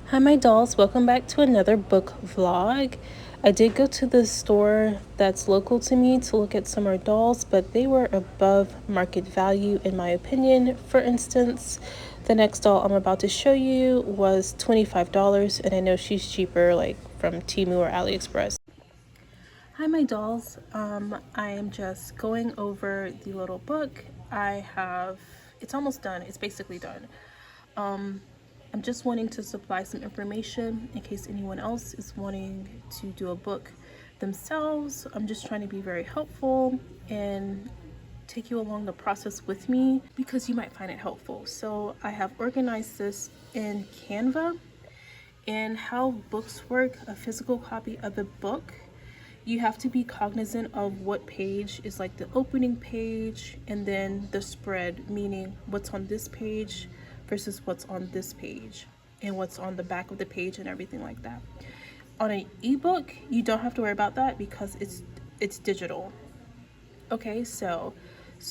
Hi my dolls, welcome back to another book vlog. I did go to the store that's local to me to look at some more dolls, but they were above market value in my opinion. For instance, the next doll I'm about to show you was $25, and I know she's cheaper like from Temu or AliExpress. Hi my dolls, I am just going over the little book. It's almost done, it's basically done. I'm just wanting to supply some information in case anyone else is wanting to do a book themselves. I'm just trying to be very helpful and take you along the process with me because you might find it helpful. So I have organized this in Canva, and how books work, a physical copy of a book. You have to be cognizant of what page is like the opening page and then the spread, meaning what's on this page versus what's on this page and what's on the back of the page and everything like that. On an ebook, you don't have to worry about that because it's digital. Okay, so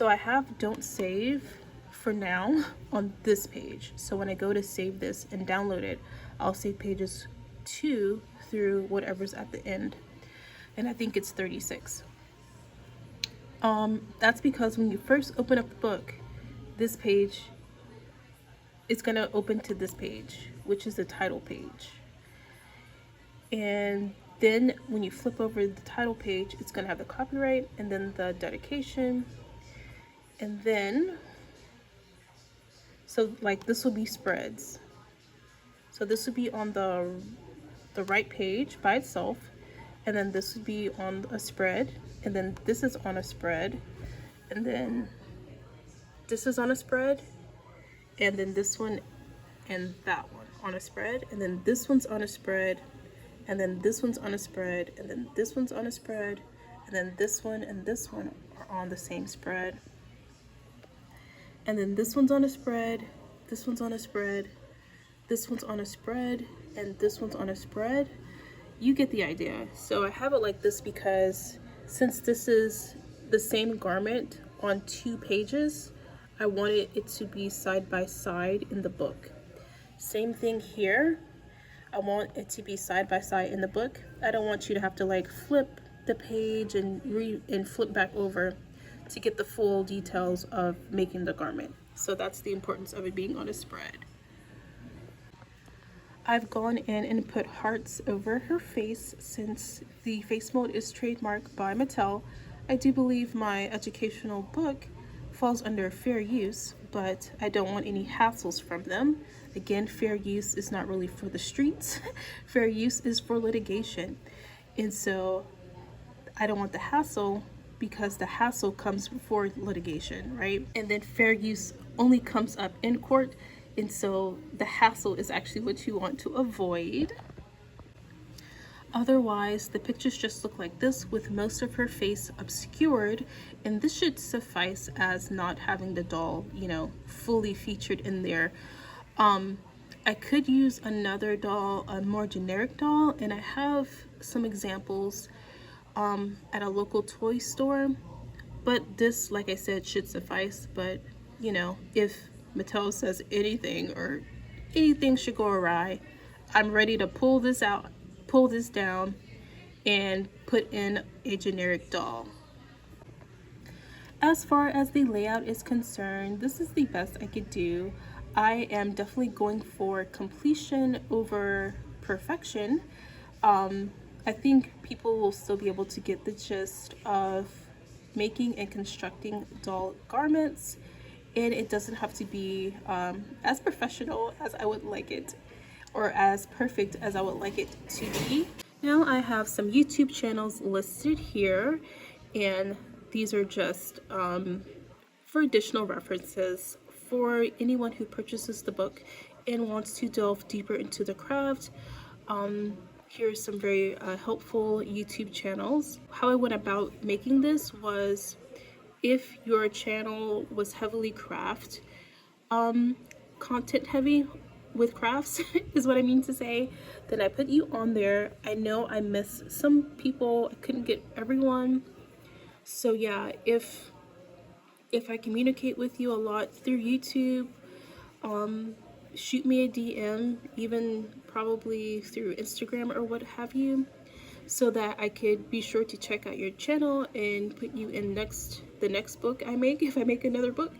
I have don't save for now on this page. So when I go to save this and download it, I'll save pages 2 through whatever's at the end. And I think it's 36. That's because when you first open up the book, this page is gonna open to this page, which is the title page. And then when you flip over the title page, it's gonna have the copyright and then the dedication. And then, so like this will be spreads. So this would be on the right page by itself, and then this would be on a spread, and then this is on a spread, and then this is on a spread, and then this one and that one on a spread, and then this one's on a spread, and then this one's on a spread, and then this one's on a spread, and then this one and this one are on the same spread, and then this one's on a spread, this one's on a spread, this one's on a spread, and this one's on a spread. You get the idea. So I have it like this because since this is the same garment on 2 pages, I wanted it to be side by side in the book. Same thing here. I want it to be side by side in the book. I don't want you to have to like flip the page and flip back over to get the full details of making the garment. So that's the importance of it being on a spread. I've gone in and put hearts over her face since the face mold is trademarked by Mattel. I do believe my educational book falls under fair use, but I don't want any hassles from them. Again, fair use is not really for the streets. Fair use is for litigation. And so I don't want the hassle because the hassle comes before litigation, right? And then fair use only comes up in court. And so the hassle is actually what you want to avoid. Otherwise, the pictures just look like this with most of her face obscured, and this should suffice as not having the doll, you know, fully featured in there. I could use another doll, a more generic doll, and I have some examples at a local toy store, but this, like I said, should suffice. But you know, if Mattel says anything or anything should go awry, I'm ready to pull this out, pull this down, and put in a generic doll. As far as the layout is concerned, this is the best I could do. I am definitely going for completion over perfection. I think people will still be able to get the gist of making and constructing doll garments, and it doesn't have to be as professional as I would like it or as perfect as I would like it to be. Now I have some YouTube channels listed here, and these are just for additional references for anyone who purchases the book and wants to delve deeper into the craft. Here's some very helpful YouTube channels. How I went about making this was, if your channel was heavily craft, content heavy with crafts is what I mean to say, then I put you on there. I know I missed some people, I couldn't get everyone. So yeah, if I communicate with you a lot through YouTube, shoot me a DM, even probably through Instagram or what have you, so that I could be sure to check out your channel and put you in the next book I make, if I make another book.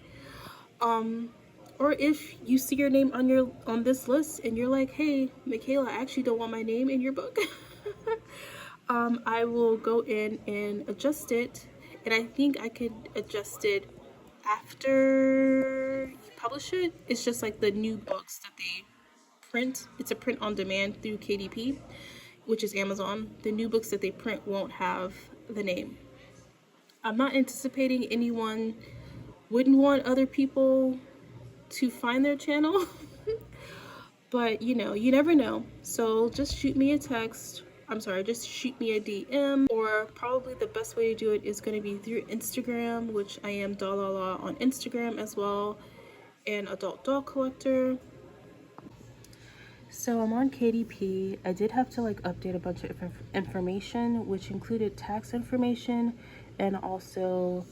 Or if you see your name on this list and you're like, hey, Michaela, I actually don't want my name in your book. I will go in and adjust it, and I think I could adjust it after you publish it. It's just like the new books that they print. It's a print on demand through KDP, which is Amazon. The new books that they print won't have the name. I'm not anticipating anyone wouldn't want other people to find their channel. But you know, you never know. So just shoot me a text. I'm sorry, just shoot me a DM, or probably the best way to do it is going to be through Instagram, which I am Dalala on Instagram as well, and Adult Doll Collector. So I'm on KDP. I did have to like update a bunch of information, which included tax information and also,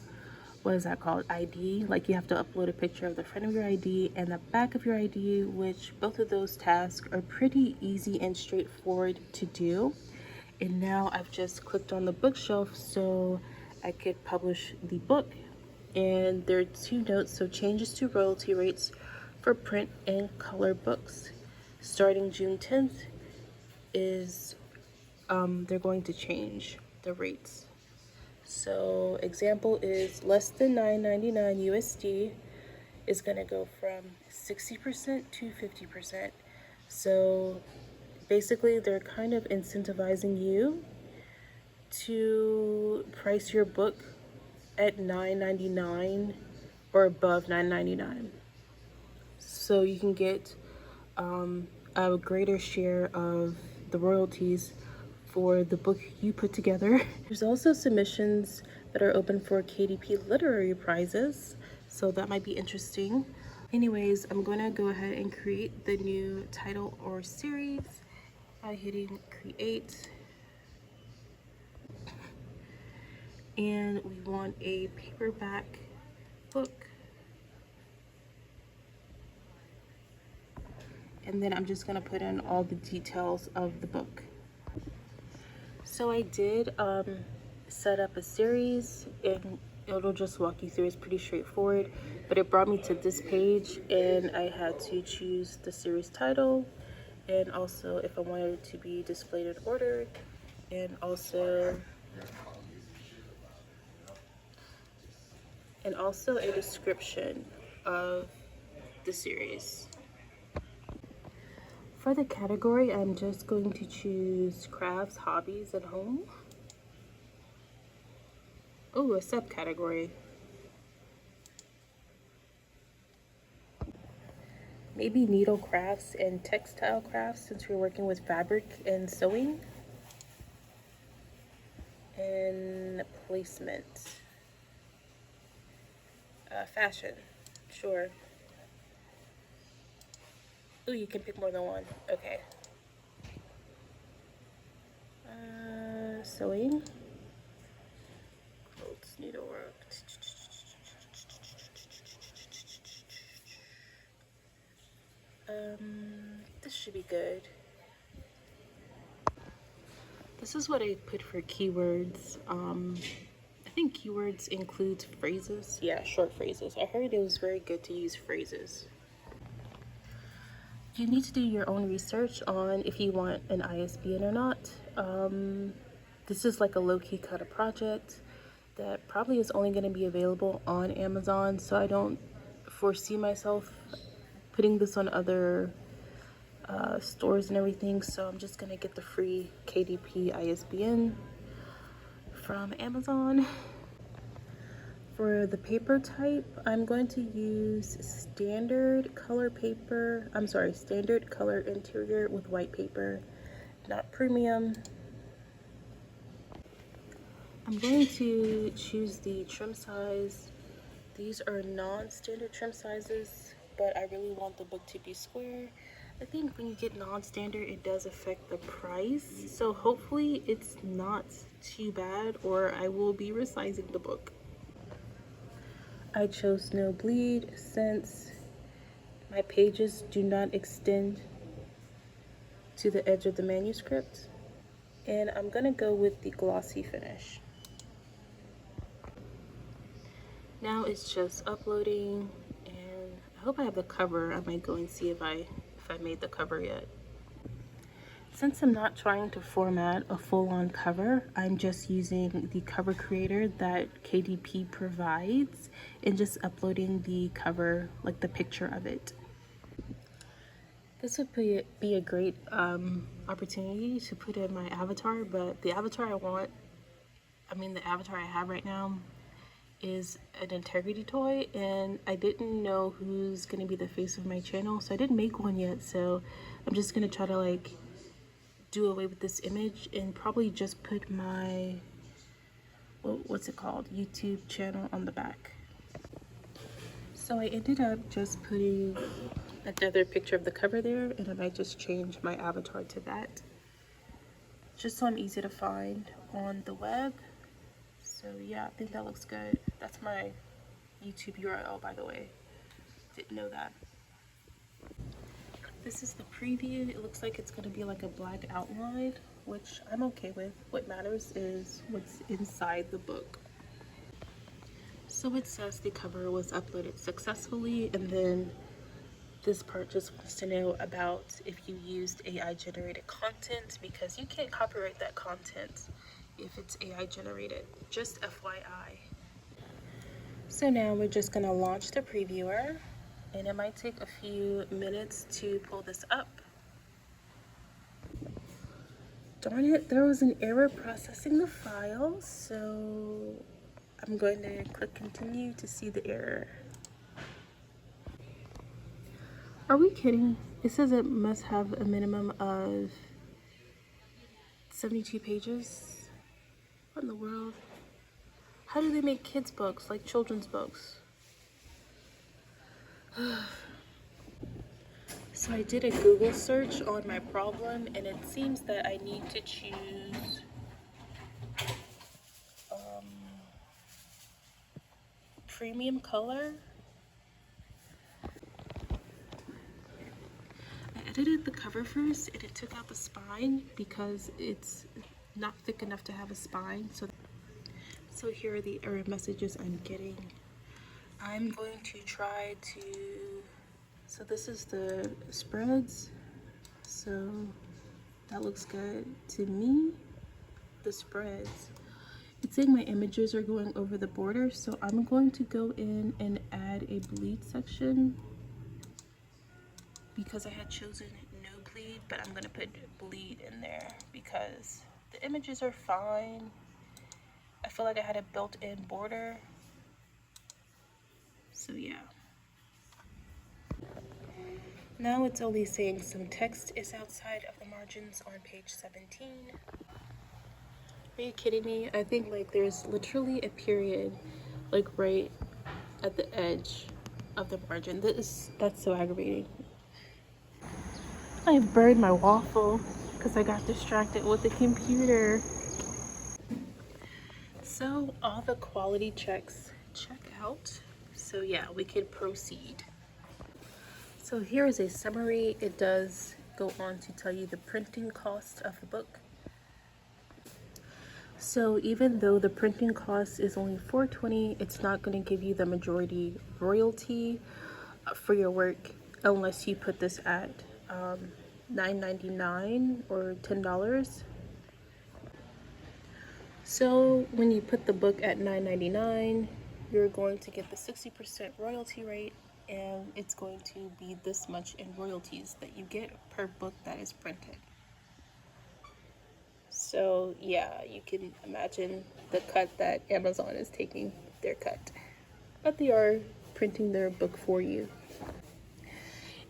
what is that called, ID. Like you have to upload a picture of the front of your ID and the back of your ID, which both of those tasks are pretty easy and straightforward to do. And now I've just clicked on the bookshelf so I could publish the book. And there are 2 notes. So changes to royalty rates for print and color books starting June 10th is they're going to change the rates. So example is less than $9.99 USD is going to go from 60% to 50%. So basically they're kind of incentivizing you to price your book at $9.99 or above $9.99, so you can get a greater share of the royalties for the book you put together. There's also submissions that are open for KDP literary prizes, so that might be interesting. Anyways, I'm going to go ahead and create the new title or series by hitting create. And we want a paperback book. And then I'm just going to put in all the details of the book. So I did set up a series, and it'll just walk you through. It's pretty straightforward, but it brought me to this page, and I had to choose the series title, and also if I wanted it to be displayed in order, and also a description of the series. For the category, I'm just going to choose crafts, hobbies, and home. Oh, a subcategory. Maybe needle crafts and textile crafts, since we're working with fabric and sewing. And placement. Fashion. Sure. Oh, you can pick more than one. Okay. Sewing. Quilts, needlework. This should be good. This is what I put for keywords. I think keywords includes phrases. Yeah, short phrases. I heard it was very good to use phrases. You need to do your own research on if you want an ISBN or not. This is like a low-key kind of project that probably is only going to be available on Amazon, so I don't foresee myself putting this on other stores and everything. So I'm just going to get the free KDP ISBN from Amazon. For the paper type, I'm going to use standard color interior with white paper, not premium. I'm going to choose the trim size. These are non-standard trim sizes, but I really want the book to be square. I think when you get non-standard, it does affect the price. So hopefully it's not too bad, or I will be resizing the book. I chose no bleed since my pages do not extend to the edge of the manuscript. And I'm gonna go with the glossy finish. Now it's just uploading, and I hope I have the cover. I might go and see if I made the cover yet. Since I'm not trying to format a full-on cover, I'm just using the cover creator that KDP provides and just uploading the cover, like the picture of it. This would be a great opportunity to put in my avatar, but the avatar the avatar I have right now is an integrity toy, and I didn't know who's gonna be the face of my channel, so I didn't make one yet. So I'm just gonna try to like do away with this image and probably just put my what's it called, YouTube channel on the back. So I ended up just putting another picture of the cover there, and I might just change my avatar to that, just so I'm easy to find on the web. So yeah, I think that looks good. That's my YouTube URL, by the way. Didn't know that. This is the preview. It looks like it's going to be like a black outline, which I'm okay with. What matters is what's inside the book. So it says the cover was uploaded successfully, and then this part just wants to know about if you used AI generated content, because you can't copyright that content if it's AI generated. Just FYI. So now we're just going to launch the previewer, and it might take a few minutes to pull this up. Darn it, there was an error processing the file, so I'm going to click continue to see the error. Are we kidding? It says it must have a minimum of 72 pages. What in the world? How do they make kids books, like children's books? So I did a Google search on my problem, and it seems that I need to choose premium color. I edited the cover first, and it took out the spine because it's not thick enough to have a spine. So here are the error messages I'm getting. I'm going to try to, so this is the spreads. So that looks good to me. The spreads. It's saying my images are going over the border, so I'm going to go in and add a bleed section because I had chosen no bleed, but I'm gonna put bleed in there because the images are fine. I feel like I had a built-in border. So yeah. Now it's only saying some text is outside of the margins on page 17. Are you kidding me? I think like there's literally a period like right at the edge of the margin. That's so aggravating. I burned my waffle because I got distracted with the computer. So all the quality checks check out. So yeah, we can proceed. So here is a summary. It does go on to tell you the printing cost of the book. So even though the printing cost is only $4.20, it's not going to give you the majority royalty for your work unless you put this at $9.99 or $10. So when you put the book at $9.99, you're going to get the 60% royalty rate, and it's going to be this much in royalties that you get per book that is printed. So yeah, you can imagine the cut that Amazon is taking their cut, but they are printing their book for you.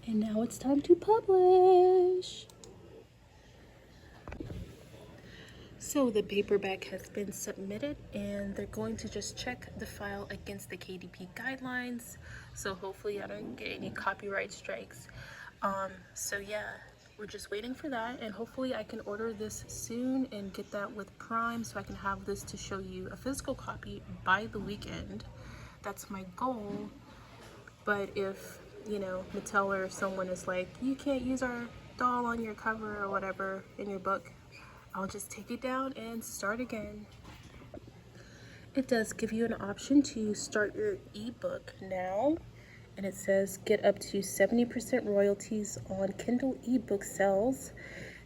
And now it's time to publish. So the paperback has been submitted, and they're going to just check the file against the KDP guidelines. So hopefully I don't get any copyright strikes. So yeah, we're just waiting for that, and hopefully I can order this soon and get that with Prime so I can have this to show you a physical copy by the weekend. That's my goal. But if, you know, Mattel or someone is like, you can't use our doll on your cover or whatever in your book, I'll just take it down and start again. It does give you an option to start your ebook now, and it says get up to 70% royalties on Kindle ebook sales.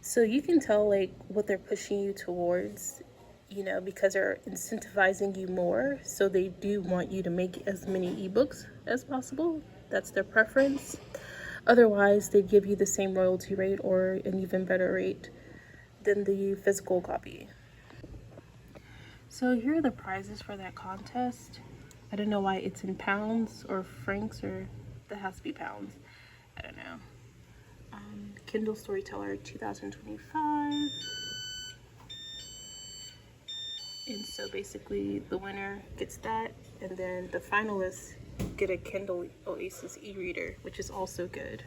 So you can tell like what they're pushing you towards, you know, because they're incentivizing you more. So they do want you to make as many ebooks as possible. That's their preference. Otherwise, they'd give you the same royalty rate or an even better rate than the physical copy. So here are the prizes for that contest. I don't know why it's in pounds or francs, or that has to be pounds. I don't know. Kindle Storyteller 2025. And so basically the winner gets that, and then the finalists get a Kindle Oasis e-reader, which is also good.